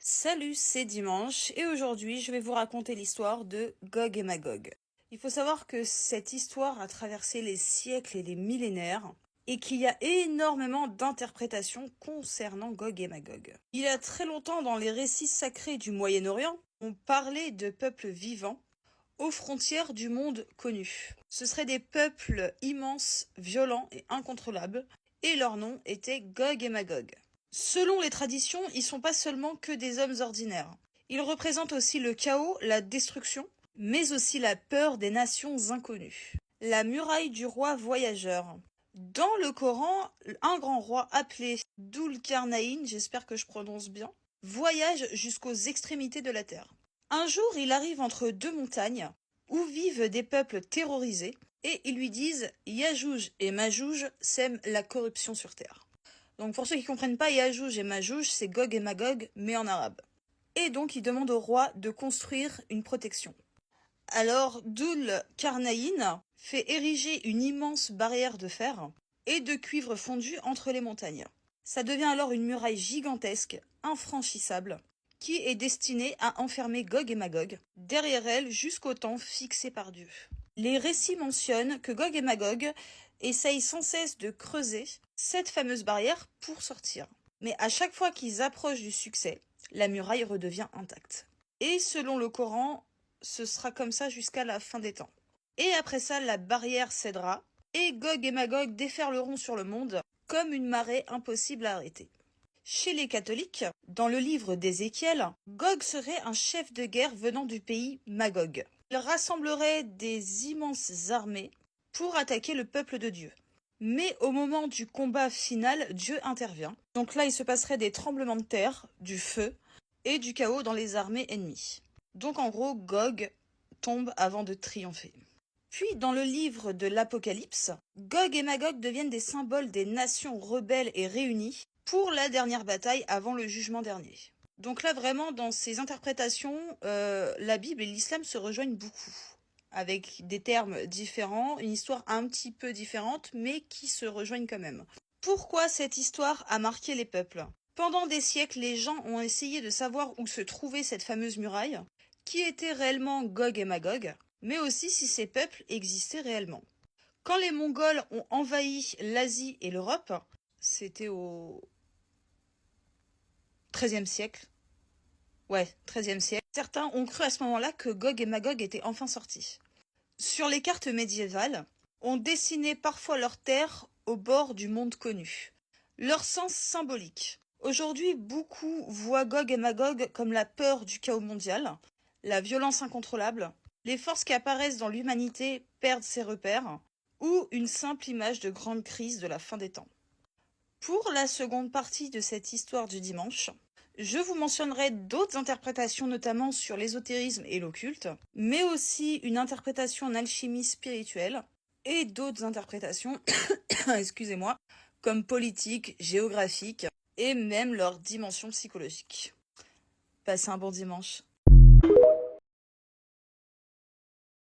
Salut, c'est dimanche et aujourd'hui je vais vous raconter l'histoire de Gog et Magog. Il faut savoir que cette histoire a traversé les siècles et les millénaires et qu'il y a énormément d'interprétations concernant Gog et Magog. Il y a très longtemps dans les récits sacrés du Moyen-Orient, on parlait de peuples vivants aux frontières du monde connu. Ce seraient des peuples immenses, violents et incontrôlables et leur nom était Gog et Magog. Selon les traditions, ils sont pas seulement que des hommes ordinaires. Ils représentent aussi le chaos, la destruction, mais aussi la peur des nations inconnues. La muraille du roi voyageur. Dans le Coran, un grand roi appelé Dul-Qarnayn, j'espère que je prononce bien, voyage jusqu'aux extrémités de la terre. Un jour, il arrive entre deux montagnes où vivent des peuples terrorisés et ils lui disent « Yajouj et Majouj sèment la corruption sur terre ». Donc pour ceux qui comprennent pas, Yajouj et Majouj, c'est Gog et Magog, mais en arabe. Et donc il demande au roi de construire une protection. Alors Dul-Qarnayn fait ériger une immense barrière de fer et de cuivre fondu entre les montagnes. Ça devient alors une muraille gigantesque, infranchissable, qui est destinée à enfermer Gog et Magog, derrière elle jusqu'au temps fixé par Dieu. Les récits mentionnent que Gog et Magog essayent sans cesse de creuser cette fameuse barrière pour sortir. Mais à chaque fois qu'ils approchent du succès, la muraille redevient intacte. Et selon le Coran, ce sera comme ça jusqu'à la fin des temps. Et après ça, la barrière cédera, et Gog et Magog déferleront sur le monde comme une marée impossible à arrêter. Chez les catholiques, dans le livre d'Ézéchiel, Gog serait un chef de guerre venant du pays Magog. Il rassemblerait des immenses armées pour attaquer le peuple de Dieu. Mais au moment du combat final, Dieu intervient. Donc là, il se passerait des tremblements de terre, du feu et du chaos dans les armées ennemies. Donc en gros, Gog tombe avant de triompher. Puis dans le livre de l'Apocalypse, Gog et Magog deviennent des symboles des nations rebelles et réunies pour la dernière bataille avant le jugement dernier. Donc là, vraiment, dans ces interprétations, la Bible et l'islam se rejoignent beaucoup, avec des termes différents, une histoire un petit peu différente, mais qui se rejoignent quand même. Pourquoi cette histoire a marqué les peuples ? Pendant des siècles, les gens ont essayé de savoir où se trouvait cette fameuse muraille, qui était réellement Gog et Magog, mais aussi si ces peuples existaient réellement. Quand les Mongols ont envahi l'Asie et l'Europe, c'était au XIIIe siècle. Ouais, XIIIe siècle. Certains ont cru à ce moment-là que Gog et Magog étaient enfin sortis. Sur les cartes médiévales, on dessinait parfois leurs terres au bord du monde connu. Leur sens symbolique. Aujourd'hui, beaucoup voient Gog et Magog comme la peur du chaos mondial, la violence incontrôlable, les forces qui apparaissent dans l'humanité perdent ses repères, ou une simple image de grande crise de la fin des temps. Pour la seconde partie de cette histoire du dimanche, je vous mentionnerai d'autres interprétations, notamment sur l'ésotérisme et l'occulte, mais aussi une interprétation en alchimie spirituelle, et d'autres interprétations, excusez-moi, comme politique, géographique, et même leur dimension psychologique. Passez un bon dimanche.